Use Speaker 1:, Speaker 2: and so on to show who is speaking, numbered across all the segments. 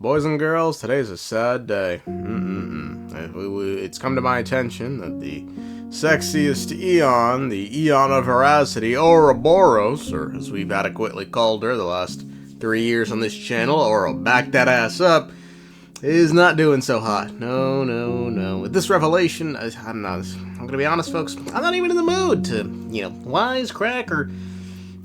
Speaker 1: boys and girls, today's a sad day. It's come to my attention that the sexiest eon, the eon of veracity, Oroboros, or as we've adequately called her the last 3 years on this channel, or I'll back that ass up, is not doing so hot. No. With this revelation, I'm gonna be honest, folks, I'm not even in the mood to, wisecrack or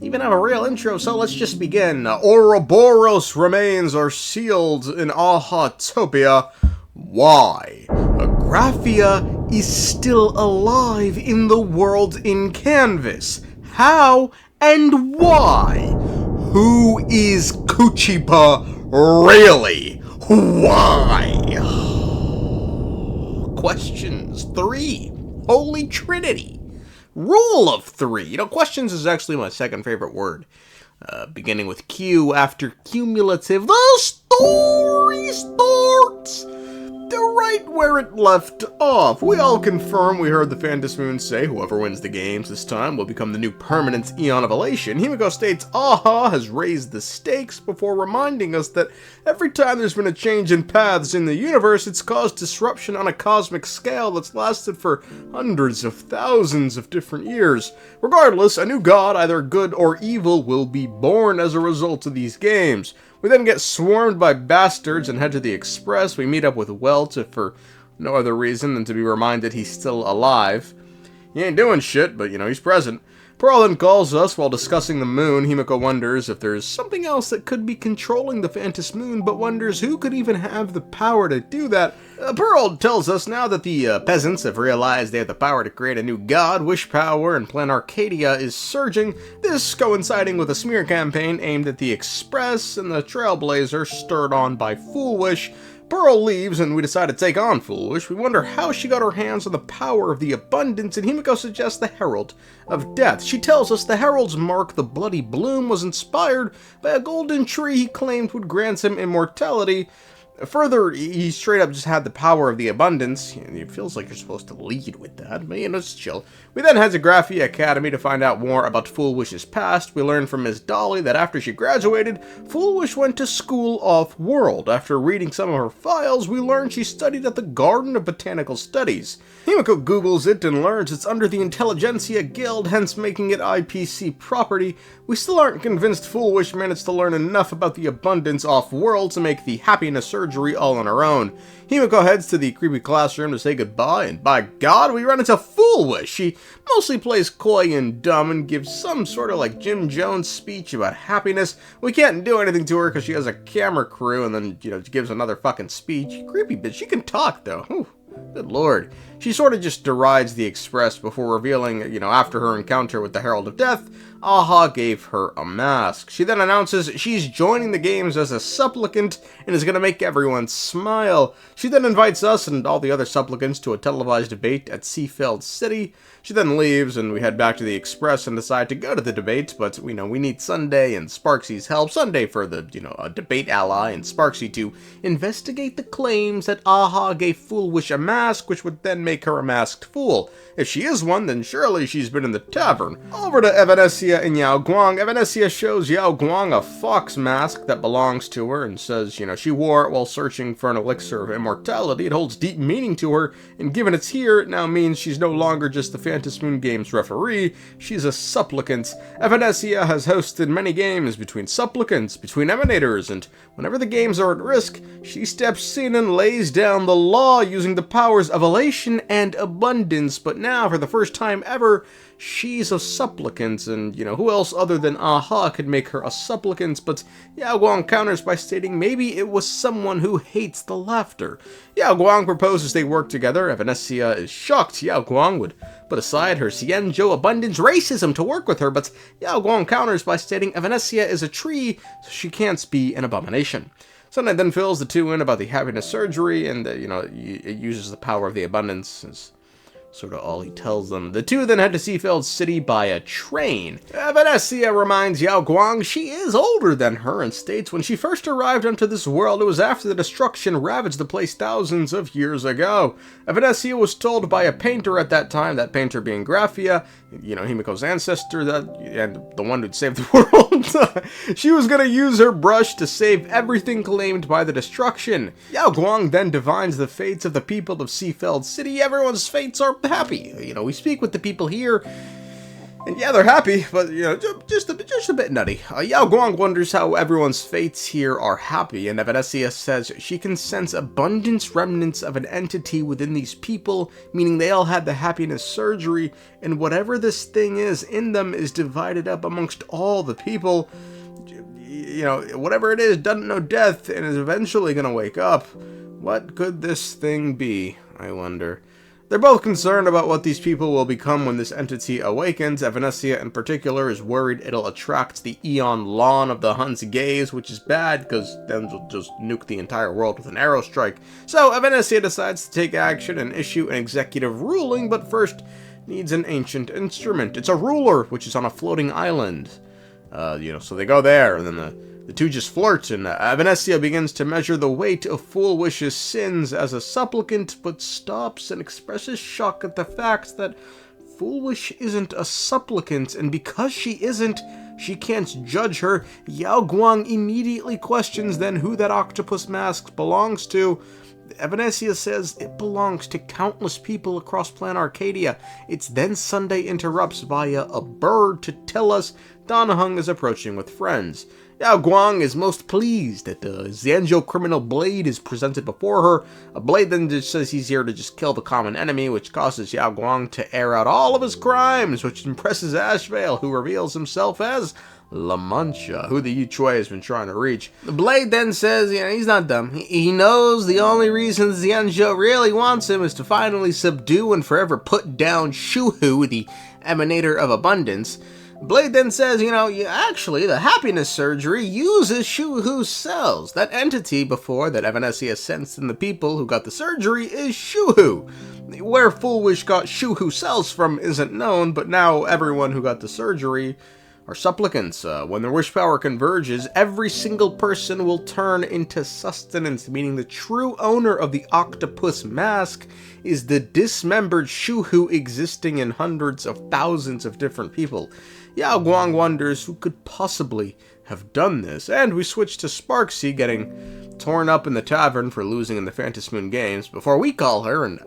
Speaker 1: even have a real intro, so let's just begin. Oroboros' remains are sealed in Ahatopia. Why? Agraphia is still alive in the world in canvas. How and why? Who is Kuchiba really? Why? Questions 3. Holy Trinity. Rule of 3. Questions is actually my second favorite word. Beginning with Q after cumulative. The story starts right where it left off. We all confirm we heard the Phantom Moon say whoever wins the games this time will become the new permanent Eon of Elation. Himiko states Aha has raised the stakes before reminding us that every time there's been a change in paths in the universe, it's caused disruption on a cosmic scale that's lasted for hundreds of thousands of different years. Regardless, a new god, either good or evil, will be born as a result of these games. We then get swarmed by bastards and head to the Express. We meet up with Welt for no other reason than to be reminded he's still alive. He ain't doing shit, but he's present. Pearl then calls us while discussing the moon. Himiko wonders if there's something else that could be controlling the Phantom Moon, but wonders who could even have the power to do that. Pearl tells us now that the peasants have realized they have the power to create a new god. Wish power in Planarcadia is surging, this coinciding with a smear campaign aimed at the Express and the Trailblazer stirred on by Foolwish. Pearl leaves and we decide to take on Foolish. We wonder how she got her hands on the power of the abundance, and Himiko suggests the Herald of Death. She tells us the Herald's mark, the Bloody Bloom, was inspired by a golden tree he claimed would grant him immortality. Further, he straight up just had the power of the abundance. It feels like you're supposed to lead with that, but it's chill. We then head to Agraphia Academy to find out more about Foolwish's past. We learn from Ms. Dolly that after she graduated, Foolwish went to school off-world. After reading some of her files, we learn she studied at the Garden of Botanical Studies. Himiko Googles it and learns it's under the Intelligentsia Guild, hence making it IPC property. We still aren't convinced Foolwish managed to learn enough about the abundance off-world to make the happiness surgery all on her own. Himiko heads to the creepy classroom to say goodbye, and by God, we run into Foolwish. She mostly plays coy and dumb and gives some sort of Jim Jones speech about happiness. We can't do anything to her because she has a camera crew, and then, she gives another fucking speech. Creepy bitch. She can talk, though. Whew. Good lord. She sort of just derides the Express before revealing, after her encounter with the Herald of Death, Aha gave her a mask. She then announces she's joining the games as a supplicant and is going to make everyone smile. She then invites us and all the other supplicants to a televised debate at Seafeld City. She then leaves and we head back to the Express and decide to go to the debate, but we need Sunday and Sparksy's help. Sunday for the, a debate ally, and Sparksy to investigate the claims that Aha gave Foolwish a mask, which would then make her a masked fool. If she is one, then surely she's been in the tavern. Over to Evanescia and Yao Guang. Evanescia shows Yao Guang a fox mask that belongs to her and says, she wore it while searching for an elixir of immortality. It holds deep meaning to her, and given it's here, it now means she's no longer just the Phantom Moon Games referee, she's a supplicant. Evanescia has hosted many games between supplicants, between emanators, and whenever the games are at risk, she steps in and lays down the law using the powers of elation and abundance. But now, for the first time ever, she's a supplicant, and, who else other than Aha could make her a supplicant? But Yao Guang counters by stating maybe it was someone who hates the laughter. Yao Guang proposes they work together. Evanescia is shocked Yao Guang would put aside her Xianzhou abundance racism to work with her, but Yao Guang counters by stating Evanescia is a tree, so she can't be an abomination. Sunday then fills the two in about the happiness surgery, and, it uses the power of the abundance as sort of all he tells them. The two then head to Seafeld City by a train. Evanescia reminds Yao Guang she is older than her and states when she first arrived onto this world, it was after the destruction ravaged the place thousands of years ago. Evanescia was told by a painter at that time, that painter being Graphia, Himiko's ancestor, and the one who'd saved the world, she was going to use her brush to save everything claimed by the destruction. Yao Guang then divines the fates of the people of Seafeld City. Everyone's fates are happy. We speak with the people here, and yeah, they're happy, but, just a bit nutty. Yao Guang wonders how everyone's fates here are happy, and Evanescia says she can sense abundance remnants of an entity within these people, meaning they all had the happiness surgery, and whatever this thing is in them is divided up amongst all the people. Whatever it is doesn't know death and is eventually going to wake up. What could this thing be, I wonder? They're both concerned about what these people will become when this entity awakens. Evanescia, in particular, is worried it'll attract the Eon Lawn of the Hun's gaze, which is bad, because then they'll just nuke the entire world with an arrow strike. So, Evanescia decides to take action and issue an executive ruling, but first needs an ancient instrument. It's a ruler, which is on a floating island. So they go there, and then the two just flirt, and Evanescia begins to measure the weight of Fool Wish's sins as a supplicant, but stops and expresses shock at the fact that Fool Wish isn't a supplicant, and because she isn't, she can't judge her. Yao Guang immediately questions then who that octopus mask belongs to. Evanescia says it belongs to countless people across Planarcadia. It's then Sunday interrupts via a bird to tell us Danahung is approaching with friends. Yao Guang is most pleased that the Xianzhou criminal blade is presented before her. A blade then just says he's here to just kill the common enemy, which causes Yao Guang to air out all of his crimes, which impresses Ashvale, who reveals himself as La Mancha, who the Yu Chui has been trying to reach. The blade then says, he's not dumb. He knows the only reason Xianzhou really wants him is to finally subdue and forever put down Shuhu, the emanator of abundance. Blade then says, actually, the happiness surgery uses Shuhu's cells. That entity before that Evanescia sensed in the people who got the surgery is Shuhu. Where Fool Wish got Shuhu cells from isn't known, but now everyone who got the surgery are supplicants. When their wish power converges, every single person will turn into sustenance, meaning the true owner of the octopus mask is the dismembered Shuhu existing in hundreds of thousands of different people. Yao Guang wonders who could possibly have done this, and we switch to Sparksy getting torn up in the tavern for losing in the Phantasmoon games before we call her and,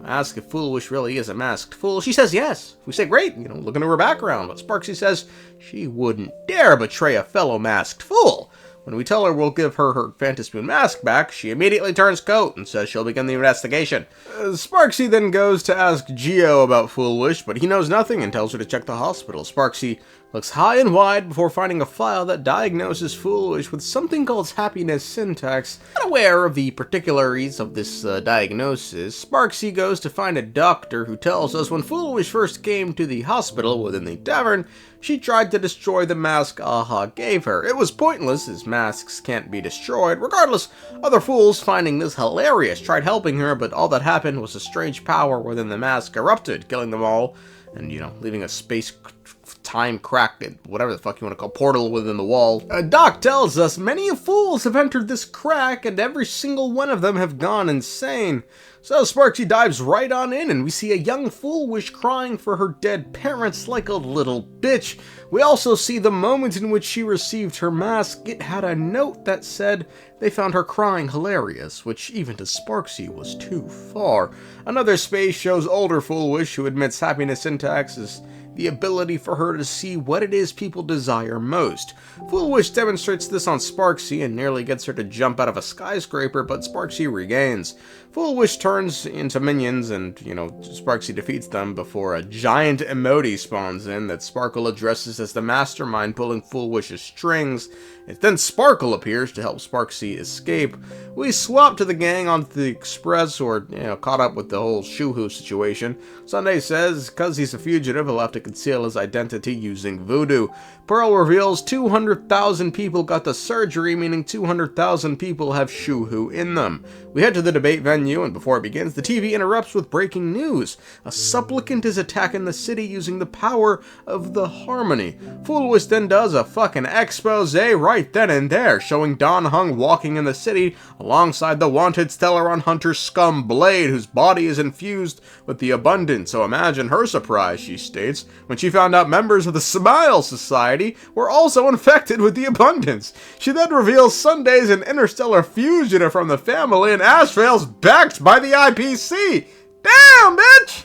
Speaker 1: ask if Fool Wish really is a masked fool. She says yes. We say great, look into her background, but Sparksy says she wouldn't dare betray a fellow masked fool. When we tell her we'll give her her Phantasmoon mask back, she immediately turns coat and says she'll begin the investigation. Sparksy then goes to ask Geo about Fool Wish, but he knows nothing and tells her to check the hospital. Sparksy looks high and wide before finding a file that diagnoses Fool Wish with something called happiness syntax. Unaware of the particularities of this diagnosis, Sparksy goes to find a doctor who tells us when Fool Wish first came to the hospital within the tavern, she tried to destroy the mask Aha gave her. It was pointless, as masks can't be destroyed. Regardless, other fools, finding this hilarious, tried helping her, but all that happened was a strange power within the mask erupted, killing them all, and, leaving a space-time crack, whatever the fuck you want to call, portal within the wall. Doc tells us many fools have entered this crack, and every single one of them have gone insane. So Sparksy dives right on in, and we see a young Fool Wish crying for her dead parents like a little bitch. We also see the moment in which she received her mask. It had a note that said they found her crying hilarious, which even to Sparksy was too far. Another space shows older Fool Wish who admits happiness syntax is the ability for her to see what it is people desire most. Fool Wish demonstrates this on Sparksy and nearly gets her to jump out of a skyscraper, but Sparksy regains. Fool Wish turns into minions and, Sparksy defeats them before a giant emoji spawns in that Sparkle addresses as the mastermind pulling Fool Wish's strings. And then Sparkle appears to help Sparksy escape. We swap to the gang onto the express, or, caught up with the whole Shuhu situation. Sunday says, because he's a fugitive, he'll have to conceal his identity using voodoo. Pearl reveals 200,000 people got the surgery, meaning 200,000 people have shuhu in them. We head to the debate venue, and before it begins, the TV interrupts with breaking news. A supplicant is attacking the city using the power of the harmony. Foolwish then does a fucking expose right then and there, showing Don Hung walking in the city alongside the wanted Stellaron hunter Scum Blade, whose body is infused with the abundance. So imagine her surprise, she states, when she found out members of the Smile Society were also infected with the abundance. She then reveals Sunday's an interstellar fugitive from the family, and Ashvale's backed by the IPC. Damn, bitch!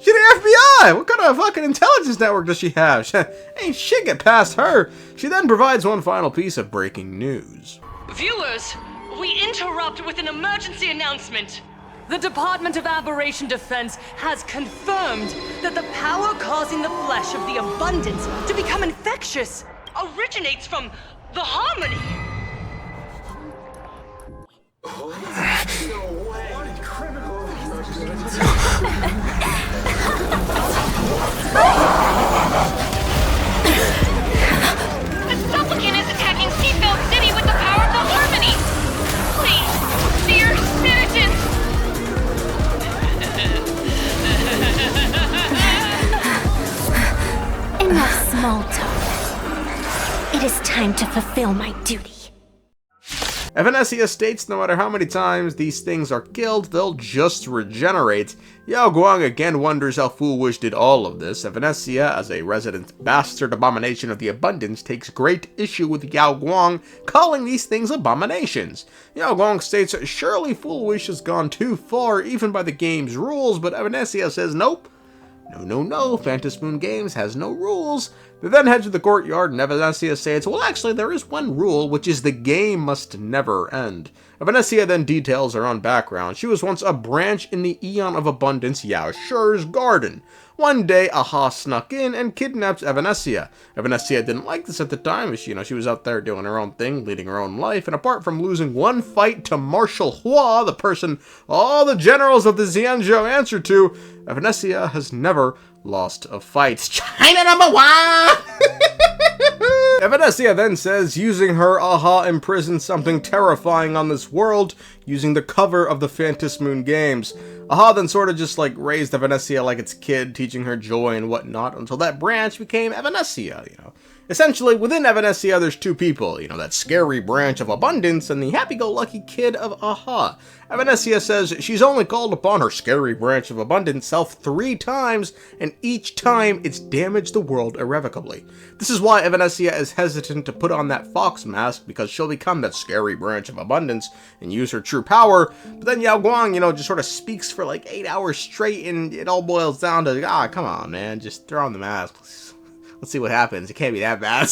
Speaker 1: She the FBI! What kind of fucking intelligence network does she have? Ain't shit get past her. She then provides one final piece of breaking news.
Speaker 2: Viewers, we interrupt with an emergency announcement. The Department of Aberration Defense has confirmed that the power causing the flesh of the abundance to become infectious originates from the harmony.
Speaker 3: No way! What incredible!
Speaker 4: The supplicant is attacking Seafeld City with the power of the harmony! Please, dear citizens!
Speaker 5: Enough small talk. It is time to fulfill my duty.
Speaker 1: Evanescia states no matter how many times these things are killed, they'll just regenerate. Yao Guang again wonders how Foolwish did all of this. Evanescia, as a resident bastard abomination of the abundance, takes great issue with Yao Guang, calling these things abominations. Yao Guang states surely Foolwish has gone too far, even by the game's rules, but Evanescia says nope. No, Phantom Moon Games has no rules. They then head to the courtyard, and Evanescia states, well, actually, there is one rule, which is the game must never end. Evanescia then details her own background. She was once a branch in the Eon of Abundance Yao Shi's garden. One day, Aha snuck in and kidnapped Evanescia. Evanescia didn't like this at the time, as she was out there doing her own thing, leading her own life, and apart from losing one fight to Marshal Hua, the person all the generals of the Xianzhou answer to, Evanescia has never lost a fight. China number one! Evanescia then says using her Aha imprisoned something terrifying on this world using the cover of the Phantom Moon Games. Aha then sort of just raised Evanescia like its kid, teaching her joy and whatnot until that branch became Evanescia, Essentially, within Evanescia, there's two people, that scary branch of abundance and the happy-go-lucky kid of Aha. Evanescia says she's only called upon her scary branch of abundance self 3 times, and each time it's damaged the world irrevocably. This is why Evanescia is hesitant to put on that fox mask, because she'll become that scary branch of abundance and use her true power, but then Yao Guang, just sort of speaks for 8 hours straight, and it all boils down to, come on, man, just throw on the mask. Let's see what happens. It can't be that bad.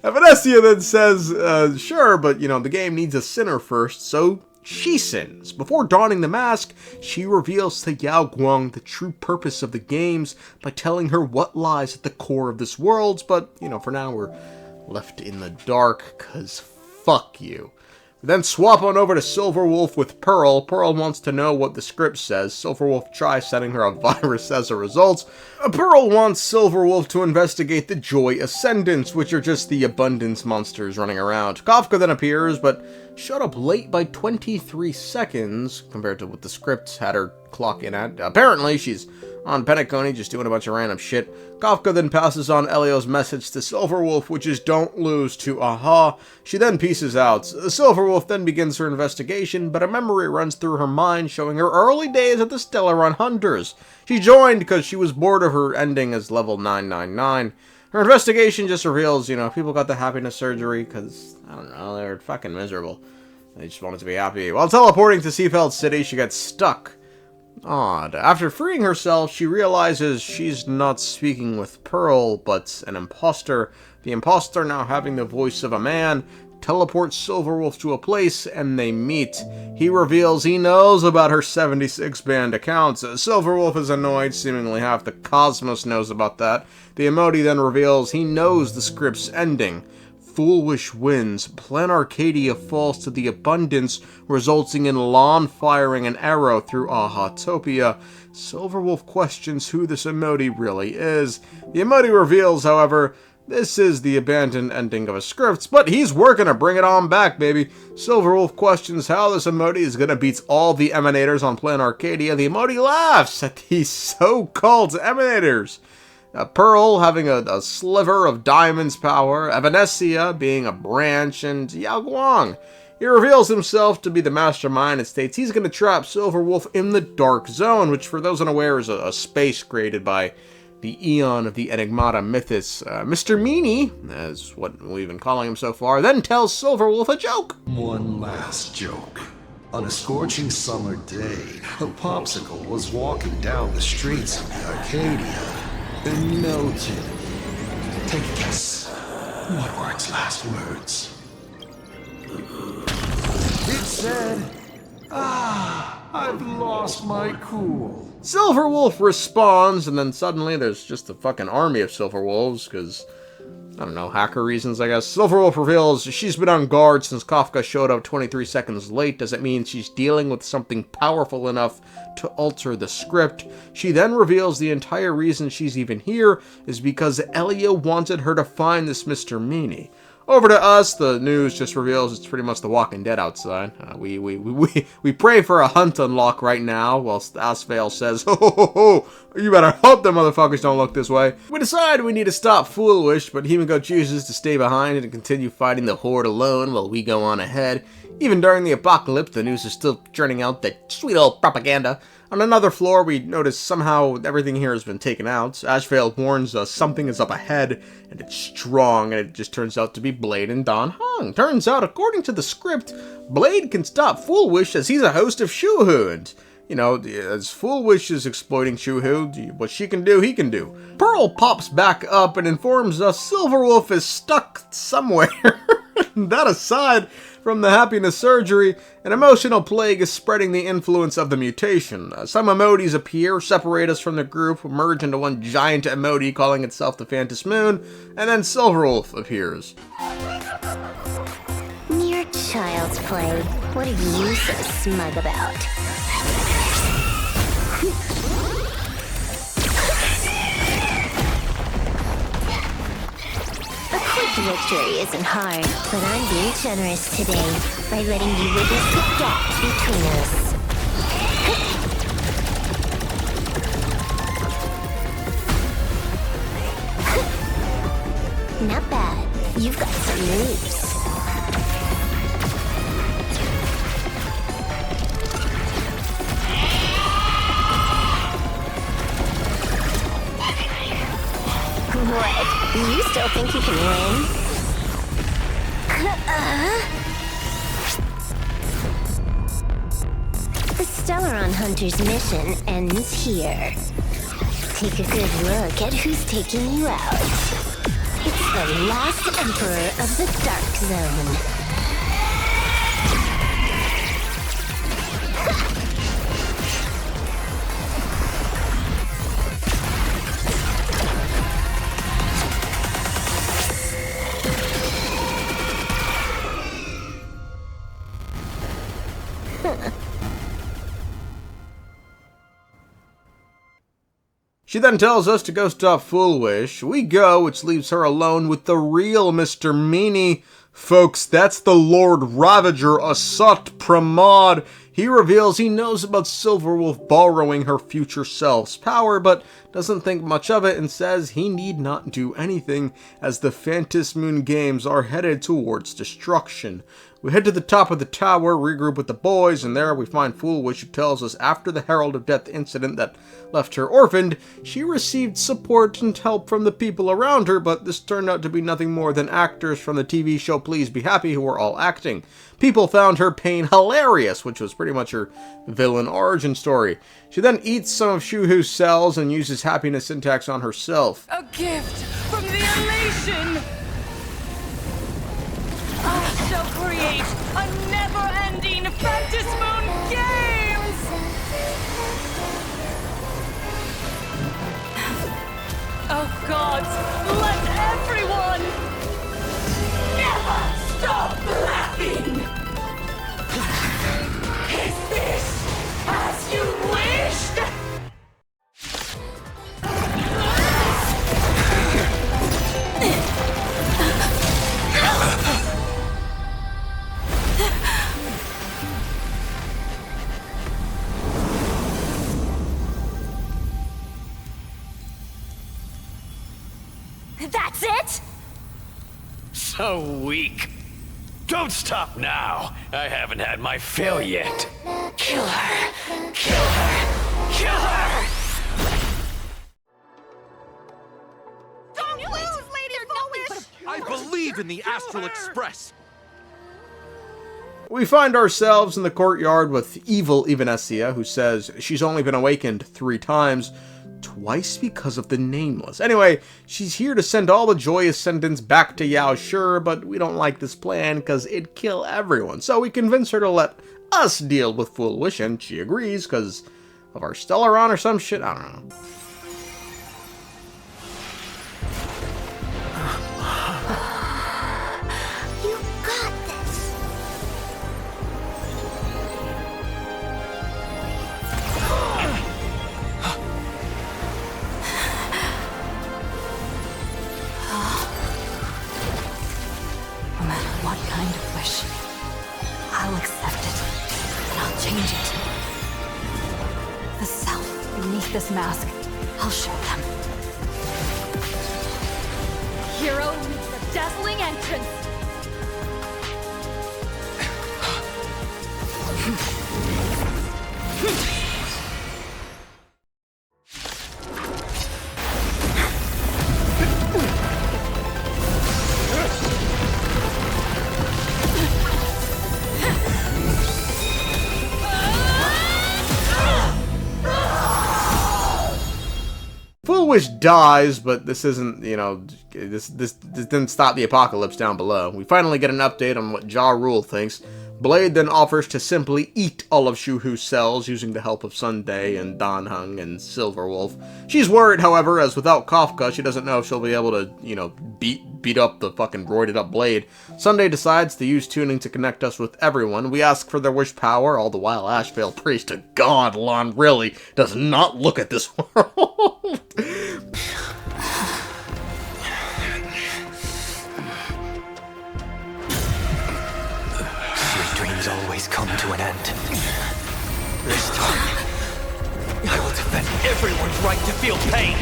Speaker 1: Evanescia then says, sure, but, the game needs a sinner first, so she sins. Before donning the mask, she reveals to Yao Guang the true purpose of the games by telling her what lies at the core of this world, but, for now we're left in the dark, 'cause fuck you. Then swap on over to Silverwolf with Pearl. Pearl wants to know what the script says. Silverwolf tries sending her a virus as a result. Pearl wants Silverwolf to investigate the Joy Ascendants, which are just the abundance monsters running around. Kafka then appears, but showed up late by 23 seconds compared to what the script had her clock in at. Apparently, she's on Penacony, just doing a bunch of random shit. Kafka then passes on Elio's message to Silverwolf, which is don't lose to Aha. She then pieces out. Silverwolf then begins her investigation, but a memory runs through her mind showing her early days at the Stellaron Hunters. She joined because she was bored of her ending as level 999. Her investigation just reveals, people got the happiness surgery because, I don't know, they're fucking miserable. They just wanted to be happy. While teleporting to Seafeld City, she gets stuck. Odd. After freeing herself, she realizes she's not speaking with Pearl, but an imposter. The imposter, now having the voice of a man, teleports Silverwolf to a place, and they meet. He reveals he knows about her 76 banned accounts. Silverwolf is annoyed, seemingly half the cosmos knows about that. The emoji then reveals he knows the script's ending. Foolish wins, Planarcadia falls to the abundance, resulting in Lon firing an arrow through Ahatopia. Silverwolf questions who this emote really is. The emote reveals, however, this is the abandoned ending of a script, but he's working to bring it on back, baby. Silverwolf questions how this emote is gonna beat all the emanators on Planarcadia. The emote laughs at these so-called emanators. Pearl having a sliver of Diamond's power, Evanescia being a branch, and Yao Guang. He reveals himself to be the mastermind and states he's going to trap Silverwolf in the Dark Zone, which for those unaware is a space created by the Eon of the Enigmata mythos. Mr. Meanie, as what we've been calling him so far, then tells Silverwolf a joke.
Speaker 3: One last joke. On a scorching summer day, a popsicle was walking down the streets of Arcadia and melted. Take a guess. What were its last words? It said, I've lost my cool.
Speaker 1: Silverwolf responds, and then suddenly there's just a fucking army of Silverwolves, because, I don't know, hacker reasons, I guess. Silverwolf reveals she's been on guard since Kafka showed up 23 seconds late. Does it mean she's dealing with something powerful enough to alter the script? She then reveals the entire reason she's even here is because Elia wanted her to find this Mr. Meanie. Over to us, the news just reveals it's pretty much The Walking Dead outside. We pray for a hunt unlock right now, whilst Asphale says, ho ho ho ho, you better hope the motherfuckers don't look this way. We decide we need to stop Foolish, but Himiko chooses to stay behind and continue fighting the Horde alone while we go on ahead. Even during the apocalypse, the news is still churning out that sweet old propaganda. On another floor, we notice somehow everything here has been taken out. Ashvale warns us something is up ahead, and it's strong, and it just turns out to be Blade and Don Hong. Turns out, according to the script, Blade can stop Foolwish as he's a host of Shuhu, and, you know, as Foolwish is exploiting Shuhu, what she can do, he can do. Pearl pops back up and informs us Silverwolf is stuck somewhere. That aside, from the happiness surgery, an emotional plague is spreading the influence of the mutation. Some emotes appear, separate us from the group, merge into one giant emote calling itself the Phantom Moon, and then Silverwolf appears.
Speaker 5: Mere child's play. What are you so smug about? A quick victory isn't hard, but I'm being generous today by letting you witness the gap between us. Not bad. You've got some moves. What? You still think you can win? The Stellaron Hunter's mission ends here. Take a good look at who's taking you out. It's the last Emperor of the Dark Zone.
Speaker 1: She then tells us to go stop Foolwish. We go, which leaves her alone with the real Mr. Meanie. Folks, that's the Lord Ravager, Assat Prammad. He reveals he knows about Silverwolf borrowing her future self's power, but doesn't think much of it and says he need not do anything as the Phantom Moon games are headed towards destruction. We head to the top of the tower, regroup with the boys, and there we find Foolwish, who tells us after the Herald of Death incident that left her orphaned, she received support and help from the people around her, but this turned out to be nothing more than actors from the TV show Please Be Happy who were all acting. People found her pain hilarious, which was pretty much her villain origin story. She then eats some of Shuhu's cells and uses happiness syntax on herself.
Speaker 2: A gift from the elation! I shall create a never-ending Phantom Moon Games! Oh gods, let everyone...
Speaker 6: So weak. Don't stop now. I haven't had my fill yet. Kill her. Kill her. Kill her!
Speaker 4: Don't lose, Lady Foolish!
Speaker 7: I believe in the Astral Express!
Speaker 1: We find ourselves in the courtyard with evil Evanescia, who says she's only been awakened 3 times, twice because of the Nameless. Anyway, she's here to send all the joyous ascendants back to Yao Sure, but we don't like this plan because it'd kill everyone. So we convince her to let us deal with Foolish, and she agrees because of our Stellaron or some shit. I don't know.
Speaker 5: You got this.
Speaker 2: No matter what kind of wish, I'll accept it, and I'll change it. The self beneath this mask, I'll show them. Hero meets a dazzling entrance.
Speaker 1: Foolish dies, but this isn't, you know, this didn't stop the apocalypse down below. We finally get an update on what Ja Rule thinks. Blade then offers to simply eat all of Shuhu's cells using the help of Sunday and Dan Heng and Silverwolf. She's worried, however, as without Kafka, she doesn't know if she'll be able to, you know, beat up the fucking roided up Blade. Sunday decides to use tuning to connect us with everyone. We ask for their wish power, all the while Ashvale prays to God Lon really does not look at this world.
Speaker 6: Dreams always come to an end. This time, I will defend everyone's right to feel pain.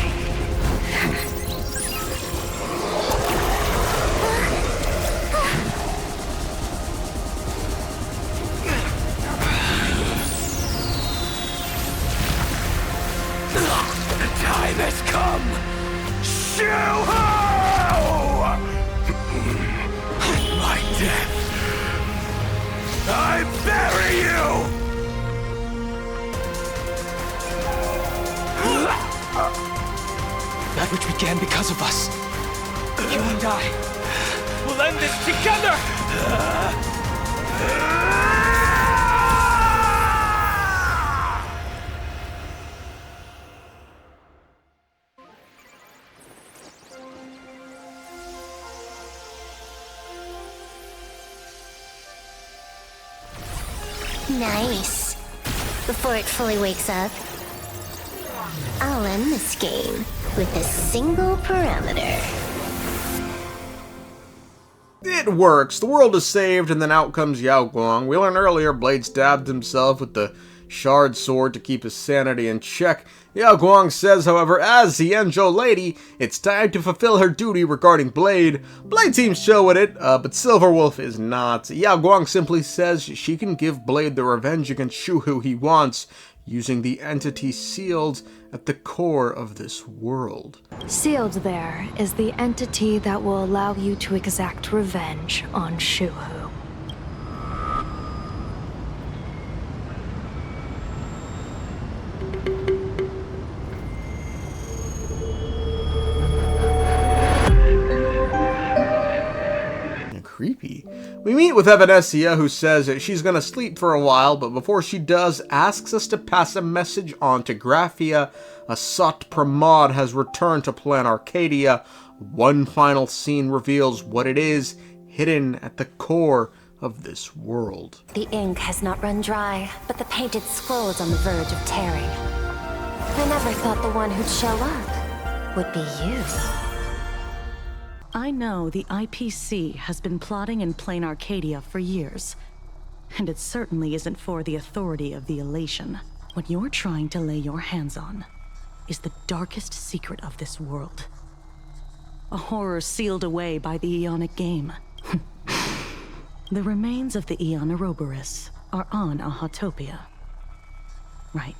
Speaker 6: The time has come. Shuhu! My death. I bury you! That which began because of us. You and I will end this together!
Speaker 5: Nice. Before it fully wakes up, I'll end this game with a single parameter.
Speaker 1: It works. The world is saved, and then out comes Yao Guang. We learned earlier Blade stabbed himself with the shard sword to keep his sanity in check. Yao Guang says, however, as the Enjo lady, it's time to fulfill her duty regarding Blade. Blade seems chill with it, but Silverwolf is not. Yao Guang simply says she can give Blade the revenge against Shuhu he wants, using the entity sealed at the core of this world.
Speaker 8: Sealed there is the entity that will allow you to exact revenge on Shuhu.
Speaker 1: Creepy. We meet with Evanescia, who says that she's gonna sleep for a while, but before she does, asks us to pass a message on to Graphia. Assat Prammad has returned to Planarcadia. One final scene reveals what it is hidden at the core of this world.
Speaker 5: The ink has not run dry, but the painted scroll is on the verge of tearing. I never thought the one who'd show up would be you.
Speaker 9: I know the IPC has been plotting in Planarcadia for years, and it certainly isn't for the authority of the Elation. What you're trying to lay your hands on is the darkest secret of this world. a horror sealed away by the Aeonic game. The remains of the Aeon Oroboros are on Ahatopia. Right.